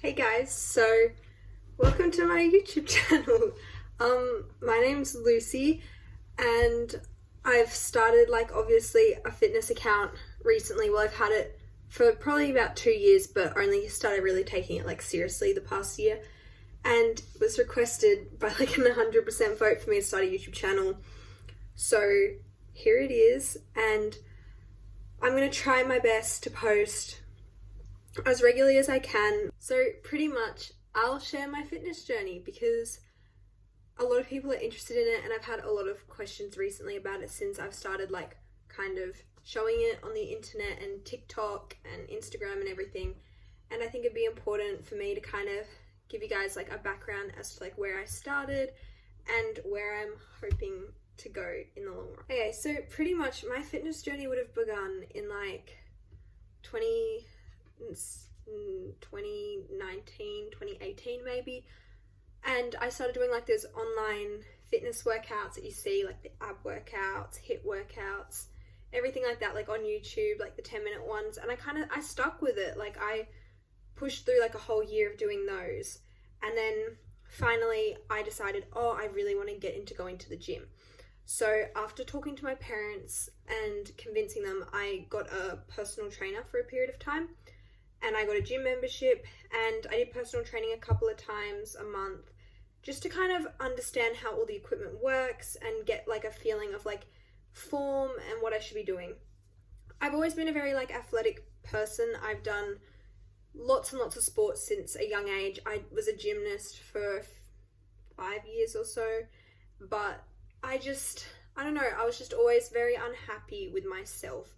Hey guys, so welcome to my YouTube channel. My name's Lucy and I've started obviously a fitness account recently. Well, I've had it for probably about 2 years, but only started really taking it seriously the past year, and it was requested by an 100% vote for me to start a YouTube channel. So here it is, and I'm gonna try my best to post as regularly as I can. So pretty much I'll share my fitness journey because a lot of people are interested in it, and I've had a lot of questions recently about it since I've started kind of showing it on the internet and TikTok and Instagram and everything. And I think it'd be important for me to kind of give you guys a background as to where I started and where I'm hoping to go in the long run. Okay, so pretty much my fitness journey would have begun in 2019, 2018 maybe, and I started doing those online fitness workouts that you see, the ab workouts, HIIT workouts, everything like that, on YouTube, the 10-minute ones, and I stuck with it. I pushed through a whole year of doing those, and then finally I decided, oh, I really want to get into going to the gym. So after talking to my parents and convincing them, I got a personal trainer for a period of time, and I got a gym membership, and I did personal training a couple of times a month just to kind of understand how all the equipment works and get a feeling of form and what I should be doing. I've always been a very athletic person. I've done lots and lots of sports since a young age. I was a gymnast for 5 years or so, but I don't know, I was just always very unhappy with myself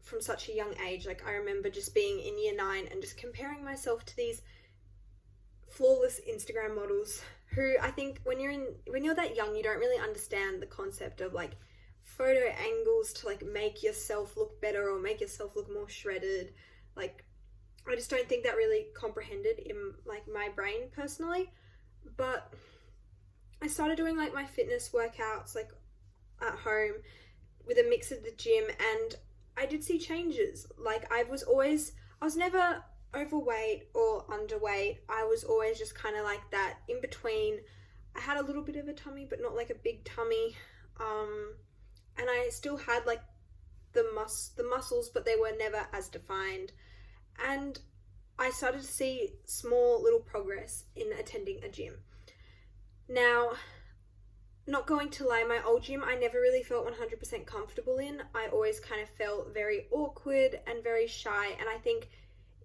from such a young age. I remember just being in year 9 and just comparing myself to these flawless Instagram models who, I think when you're that young, you don't really understand the concept of photo angles to make yourself look better or make yourself look more shredded. I just don't think that really comprehended in my brain personally. But I started doing my fitness workouts at home with a mix of the gym, and I did see changes. I was never overweight or underweight. I was always just kind of that in between. I had a little bit of a tummy, but not a big tummy. And I still had the muscles, but they were never as defined. And I started to see small little progress in attending a gym. Now, not going to lie, my old gym I never really felt 100% comfortable in. I always kind of felt very awkward and very shy, and I think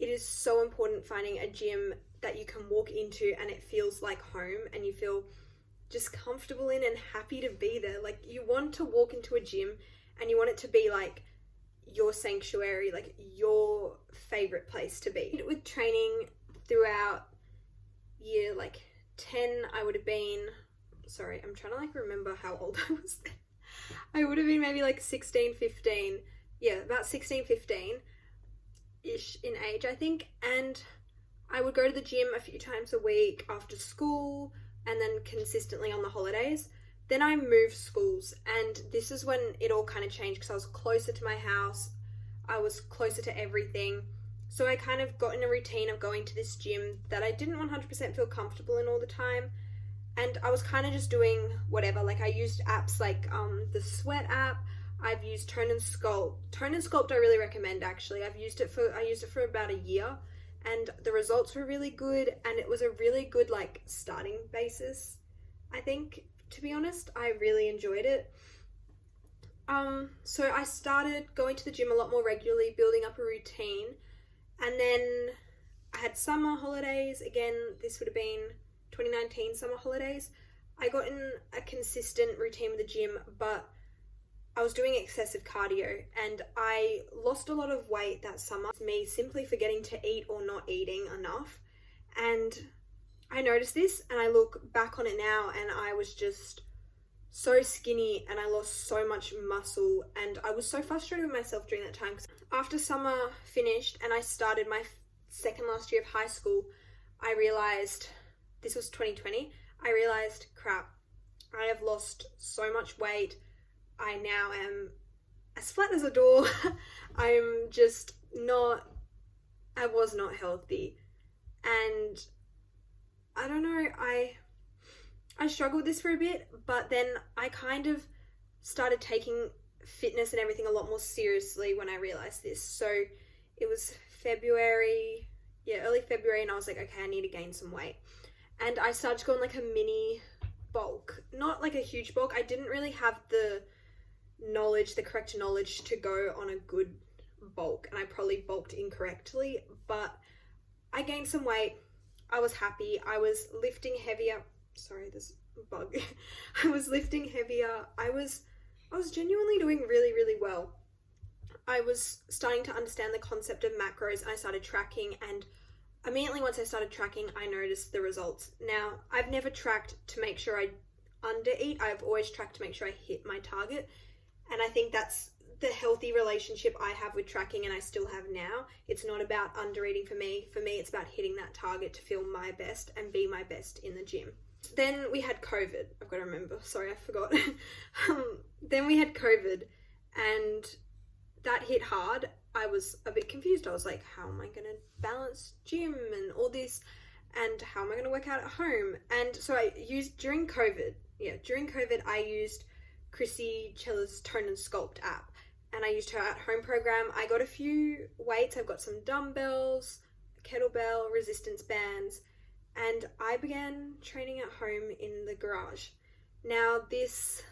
it is so important finding a gym that you can walk into and it feels like home and you feel just comfortable in and happy to be there. You want to walk into a gym and you want it to be your sanctuary, your favorite place to be. With training throughout year 10, I would have been, sorry, I'm trying to remember how old I was then. I would have been maybe 16, 15. Yeah, about 16, 15-ish in age, I think. And I would go to the gym a few times a week after school and then consistently on the holidays. Then I moved schools, and this is when it all kind of changed because I was closer to my house. I was closer to everything. So I kind of got in a routine of going to this gym that I didn't 100% feel comfortable in all the time. And I was kind of just doing whatever. I used apps the Sweat app. I've used Tone and Sculpt. Tone and Sculpt I really recommend, actually. I used it for about a year, and the results were really good, and it was a really good starting basis. I think, to be honest, I really enjoyed it. So I started going to the gym a lot more regularly, building up a routine. And then I had summer holidays. Again, this would have been 2019 summer holidays. I got in a consistent routine with the gym, but I was doing excessive cardio, and I lost a lot of weight that summer. Me simply forgetting to eat or not eating enough. And I noticed this, and I look back on it now, and I was just so skinny, and I lost so much muscle, and I was so frustrated with myself during that time. After summer finished and I started my second last year of high school, I realized, this was 2020, I realized, crap, I have lost so much weight. I now am as flat as a door. I was not healthy. And I struggled with this for a bit, but then I kind of started taking fitness and everything a lot more seriously when I realized this. So it was February, early February, and I was like, okay, I need to gain some weight. And I started to go on like a mini bulk, not like a huge bulk. I didn't really have the correct knowledge to go on a good bulk, and I probably bulked incorrectly, but I gained some weight. I was happy. I was lifting heavier. Sorry, there's a bug. I was lifting heavier. I was genuinely doing really, really well. I was starting to understand the concept of macros, and I started tracking, and immediately once I started tracking, I noticed the results. Now, I've never tracked to make sure I undereat. I've always tracked to make sure I hit my target, and I think that's the healthy relationship I have with tracking, and I still have now. It's not about undereating for me. For me, it's about hitting that target to feel my best and be my best in the gym. Then we had COVID. I've got to remember. Sorry, I forgot. Then we had COVID, and that hit hard. I was a bit confused. I was like, how am I going to balance gym and all this? And how am I going to work out at home? And so I used, during COVID, I used Chrissy Chella's Tone and Sculpt app. And I used her at-home program. I got a few weights. I've got some dumbbells, kettlebell, resistance bands, and I began training at home in the garage. Now, this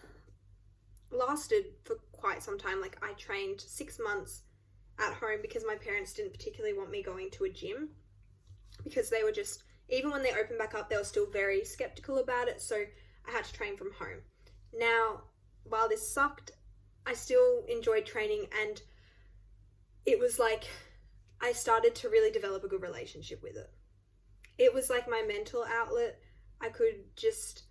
lasted for quite some time. Like, I trained 6 months at home because my parents didn't particularly want me going to a gym, because they were just, even when they opened back up, they were still very skeptical about it, so I had to train from home. Now, while this sucked, I still enjoyed training, and it was like I started to really develop a good relationship with it. It was like my mental outlet. I could just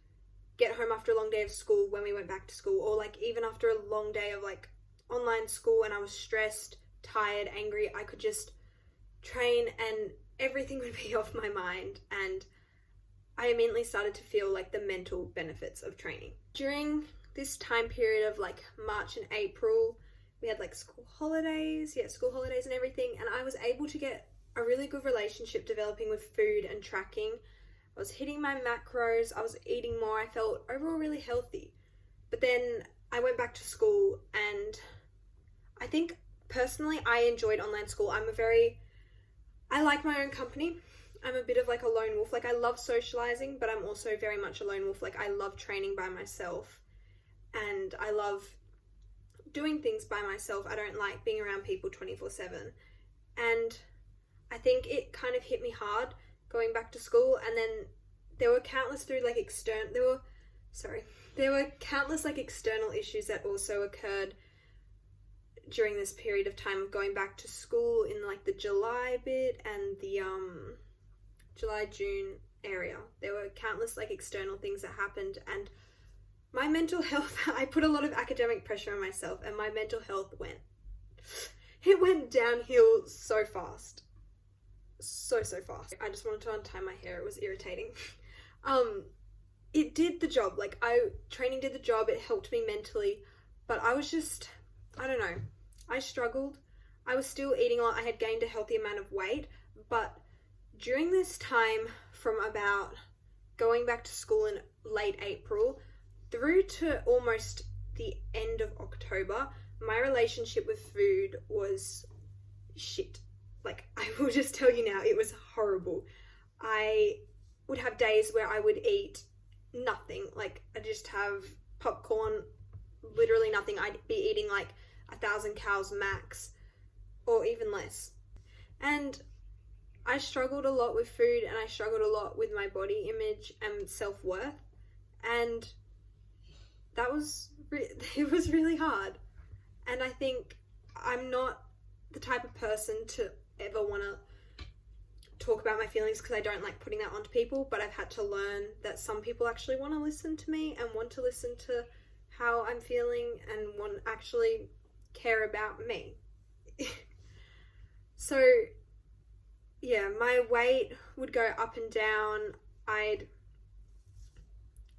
get home after a long day of school when we went back to school, or like even after a long day of like online school and I was stressed, tired, angry, I could just train and everything would be off my mind, and I immediately started to feel like the mental benefits of training. During this time period of like March and April, we had like school holidays and everything, and I was able to get a really good relationship developing with food and tracking. I was hitting my macros, I was eating more, I felt overall really healthy. But then I went back to school, and I think personally I enjoyed online school. I like my own company. I'm a bit of like a lone wolf. Like, I love socializing, but I'm also very much a lone wolf. Like, I love training by myself, and I love doing things by myself. I don't like being around people 24/7. And I think it kind of hit me hard going back to school, and then there were countless external issues that also occurred during this period of time of going back to school in like the July bit and the July-June area. There were countless like external things that happened, and my mental health, I put a lot of academic pressure on myself, and my mental health went downhill so fast. So fast. I just wanted to untie my hair. It was irritating. It did the job. Like, training did the job. It helped me mentally, but I was just, I don't know. I struggled. I was still eating a lot. I had gained a healthy amount of weight, but during this time from about going back to school in late April through to almost the end of October, my relationship with food was shit. Like, I will just tell you now, it was horrible. I would have days where I would eat nothing. Like, I'd just have popcorn, literally nothing. I'd be eating like 1,000 calories max, or even less. And I struggled a lot with food, and I struggled a lot with my body image and self-worth. And it was really hard. And I think I'm not the type of person to ever want to talk about my feelings, because I don't like putting that onto people, but I've had to learn that some people actually want to listen to me and want to listen to how I'm feeling and want to actually care about me. So yeah, my weight would go up and down. I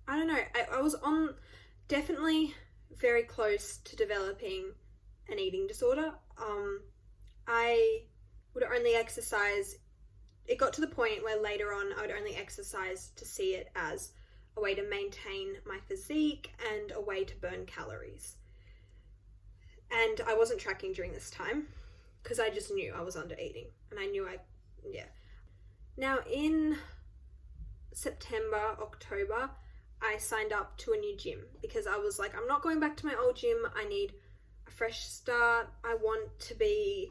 don't know, I was on definitely very close to developing an eating disorder. I would only exercise, it got to the point where later on I would only exercise to see it as a way to maintain my physique, and a way to burn calories. And I wasn't tracking during this time because I just knew I was under eating, and I knew Now in September, October, I signed up to a new gym because I was like, I'm not going back to my old gym. I need a fresh start. I want to be,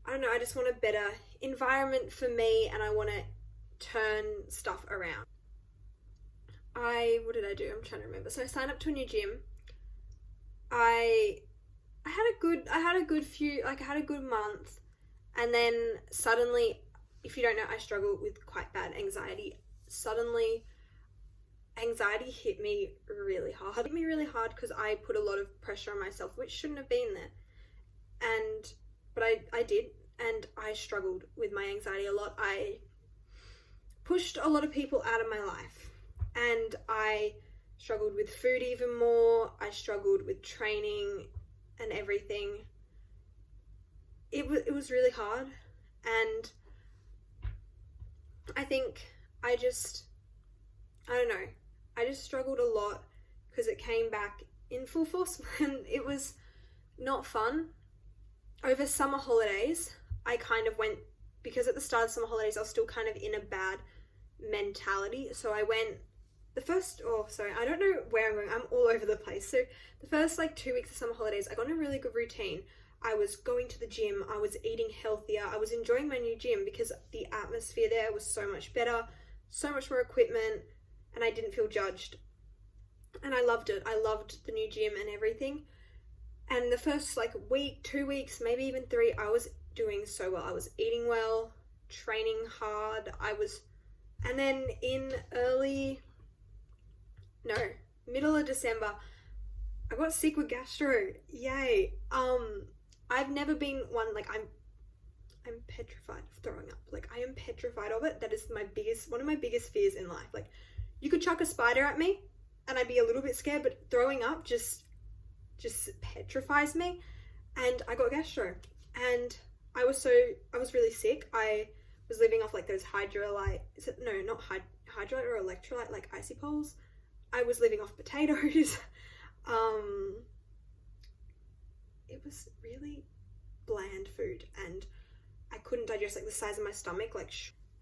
I don't know, I just want a better environment for me, and I want to turn stuff around. What did I do? I'm trying to remember. So I signed up to a new gym. I had a good month, and then suddenly, if you don't know, I struggle with quite bad anxiety. Suddenly, anxiety hit me really hard. It hit me really hard because I put a lot of pressure on myself, which shouldn't have been there. But I did, and I struggled with my anxiety a lot. I pushed a lot of people out of my life, and I struggled with food even more. I struggled with training and everything. It was really hard, and I think I just struggled a lot because it came back in full force, and it was not fun. Over summer holidays, I kind of went, because at the start of summer holidays I was still kind of in a bad mentality, so I went I don't know where I'm going, I'm all over the place. So the first 2 weeks of summer holidays, I got in a really good routine. I was going to the gym, I was eating healthier, I was enjoying my new gym because the atmosphere there was so much better, so much more equipment, and I didn't feel judged. And I loved it. I loved the new gym and everything. And the first week, 2 weeks, maybe even 3, I was doing so well. I was eating well, training hard. And then in middle of December, I got sick with gastro. Yay. I've never been one, I'm petrified of throwing up. I am petrified of it. That is one of my biggest fears in life. You could chuck a spider at me and I'd be a little bit scared, but throwing up just petrifies me. And I got gastro, and I was really sick. I was living off those hydrolyte, not hydrolyte or electrolyte, icy poles. I was living off potatoes. It was really bland food, and I couldn't digest the size of my stomach.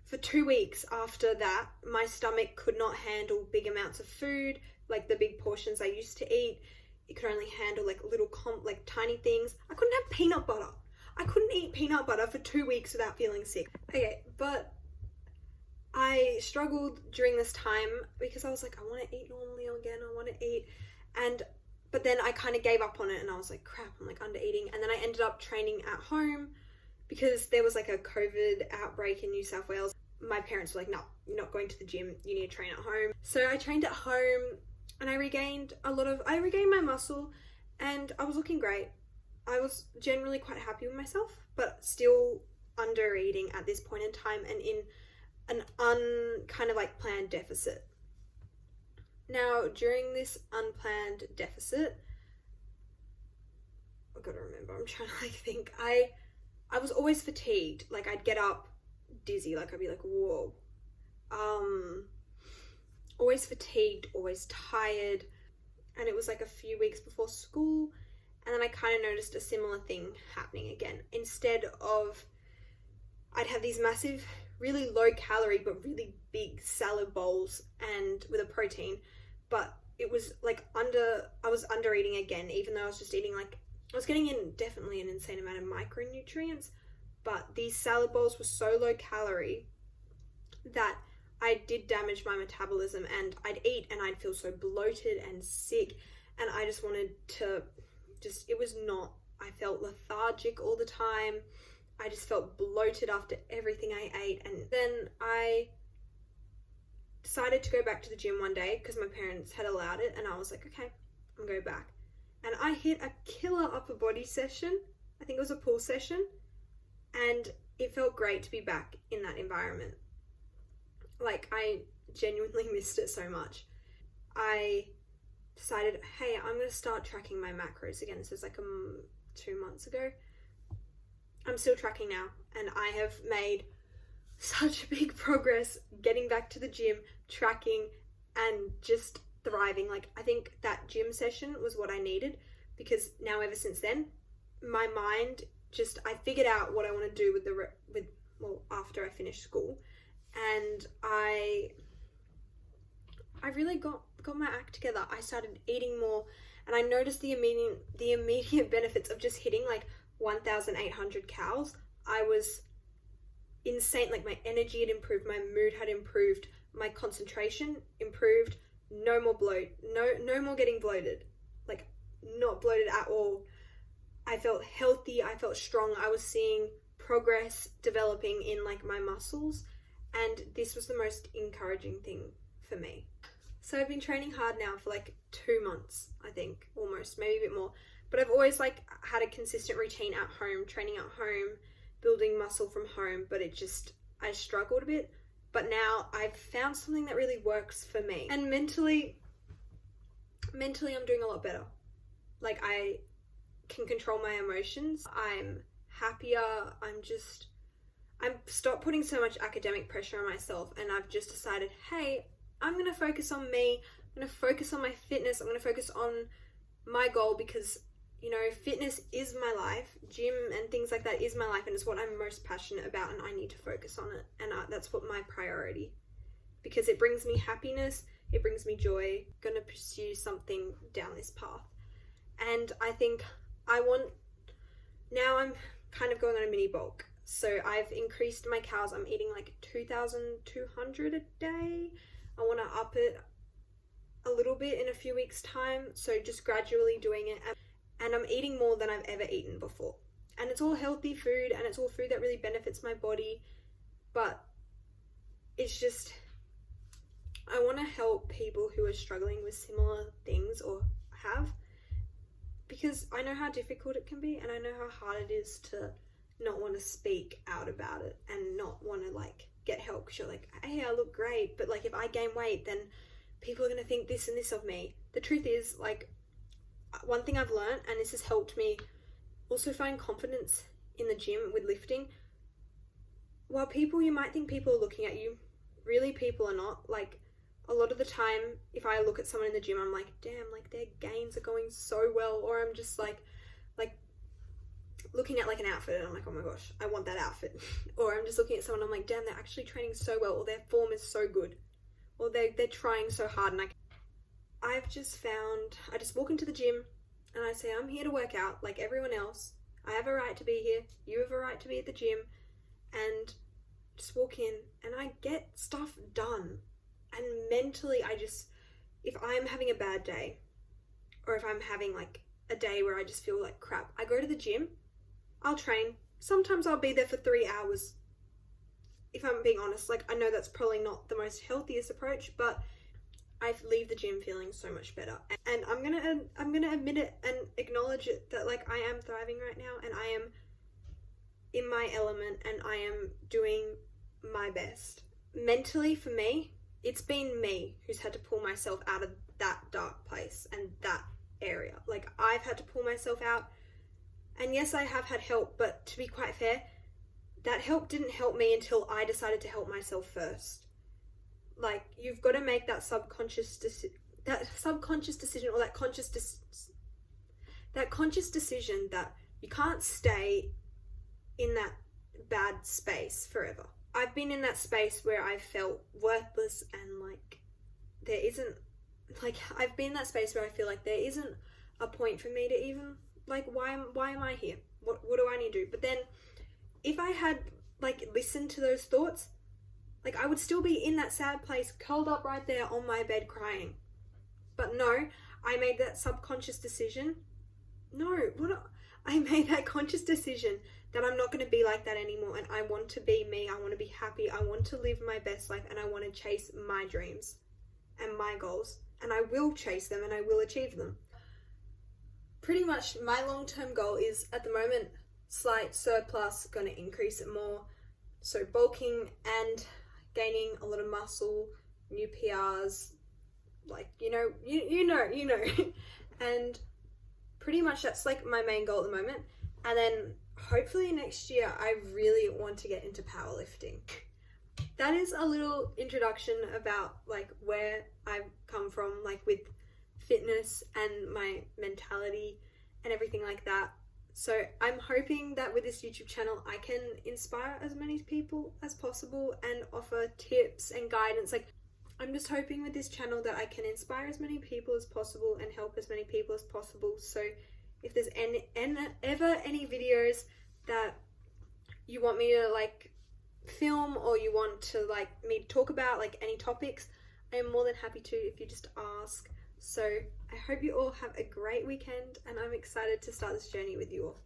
For 2 weeks after that, my stomach could not handle big amounts of food, the big portions I used to eat. It could only handle little tiny things. I couldn't have peanut butter. I couldn't eat peanut butter for 2 weeks without feeling sick. Okay, but I struggled during this time because I was I want to eat normally again. I want to eat. But then I kind of gave up on it, and I was crap, I'm under eating. And then I ended up training at home because there was a COVID outbreak in New South Wales. My parents were no, you're not going to the gym, you need to train at home. So I trained at home, and I regained my muscle, and I was looking great. I was generally quite happy with myself, but still under eating at this point in time, and in an planned deficit. Now, during this unplanned deficit, I've got to remember, I'm trying to think. I was always fatigued. I'd get up dizzy, I'd be whoa. Always fatigued, always tired. And it was a few weeks before school, and then I kind of noticed a similar thing happening again. Instead of, I'd have these massive, really low calorie but really big salad bowls and with a protein, but it was I was under eating again, even though I was just eating I was getting in definitely an insane amount of micronutrients, but these salad bowls were so low calorie that I did damage my metabolism, and I'd eat and I'd feel so bloated and sick, and I just wanted to I felt lethargic all the time. I just felt bloated after everything I ate. And then I decided to go back to the gym one day because my parents had allowed it, and I was okay, I'm going back. And I hit a killer upper body session. I think it was a pull session, and it felt great to be back in that environment. I genuinely missed it so much. I decided, hey, I'm going to start tracking my macros again. This was 2 months ago. I'm still tracking now, and I have made such big progress getting back to the gym, tracking, and just thriving. Like, I think that gym session was what I needed, because now ever since then, my mind just, I figured out what I want to do after I finish school, and I really got my act together. I started eating more, and I noticed the immediate benefits of just hitting like 1,800 calories. I was insane. Like, my energy had improved, my mood had improved, my concentration improved, no more bloat, no more getting bloated, like not bloated at all. I felt healthy, I felt strong, I was seeing progress developing in like my muscles, and this was the most encouraging thing for me. So I've been training hard now for like 2 months, I think, almost, maybe a bit more, but I've always like had a consistent routine at home, training at home, building muscle from home, but I struggled a bit. But now I've found something that really works for me. And mentally I'm doing a lot better. Like, I can control my emotions. I'm happier. I've stopped putting so much academic pressure on myself, and I've just decided, hey, I'm going to focus on me. I'm going to focus on my fitness. I'm going to focus on my goal, because, you know, fitness is my life. Gym and things like that is my life, and it's what I'm most passionate about, and I need to focus on it. And that's what my priority, because it brings me happiness, it brings me joy. I'm going to pursue something down this path. And I think now I'm kind of going on a mini bulk. So I've increased my calories. I'm eating like 2,200 a day. I want to up it a little bit in a few weeks' time. So just gradually doing it. And I'm eating more than I've ever eaten before. And it's all healthy food, and it's all food that really benefits my body. But it's just, I want to help people who are struggling with similar things or have, because I know how difficult it can be, and I know how hard it is to not want to speak out about it and not want to like get help, because you're like, hey, I look great, but like if I gain weight, then people are going to think this and this of me. The truth is, like, one thing I've learned, and this has helped me also find confidence in the gym with lifting, while you might think people are looking at you, really people are not. Like, a lot of the time, if I look at someone in the gym, I'm like, damn, like their gains are going so well, or I'm just like looking at like an outfit and I'm like, oh my gosh, I want that outfit. Or I'm just looking at someone and I'm like, damn, they're actually training so well, or their form is so good, or they're trying so hard. And I've just found, I just walk into the gym and I say, I'm here to work out like everyone else. I have a right to be here. You have a right to be at the gym. And just walk in and I get stuff done. And mentally, if I'm having a bad day, or if I'm having like a day where I just feel like crap, I go to the gym, I'll train. Sometimes I'll be there for 3 hours. If I'm being honest, like, I know that's probably not the most healthiest approach, but I leave the gym feeling so much better. And I'm gonna admit it and acknowledge it, that like I am thriving right now, and I am in my element, and I am doing my best. Mentally, for me, it's been me who's had to pull myself out of that dark place and that area. Like, I've had to pull myself out. And yes, I have had help, but to be quite fair, that help didn't help me until I decided to help myself first. Like, you've got to make that subconscious decision, or that conscious decision that you can't stay in that bad space forever. I've been in that space where I felt worthless, and like I've been in that space where I feel like there isn't a point for me to even, like, why am I here? What do I need to do? But then if I had like listened to those thoughts, like, I would still be in that sad place, curled up right there on my bed crying. But no, I made that subconscious decision. I made that conscious decision that I'm not going to be like that anymore, and I want to be me. I want to be happy. I want to live my best life, and I want to chase my dreams and my goals, and I will chase them and I will achieve them. Pretty much my long-term goal is, at the moment, slight surplus, going to increase it more. So bulking and gaining a lot of muscle, new PRs, like, you know. And pretty much that's like my main goal at the moment. And then hopefully next year I really want to get into powerlifting. that is a little introduction about like where I've come from, like with fitness and my mentality and everything like that. So I'm hoping that with this YouTube channel I can inspire as many people as possible and offer tips and guidance. Like, I'm just hoping with this channel that I can inspire as many people as possible and help as many people as possible. So if there's ever any videos that you want me to like film, or you want to like me to talk about like any topics, I am more than happy to if you just ask. So I hope you all have a great weekend, and I'm excited to start this journey with you all.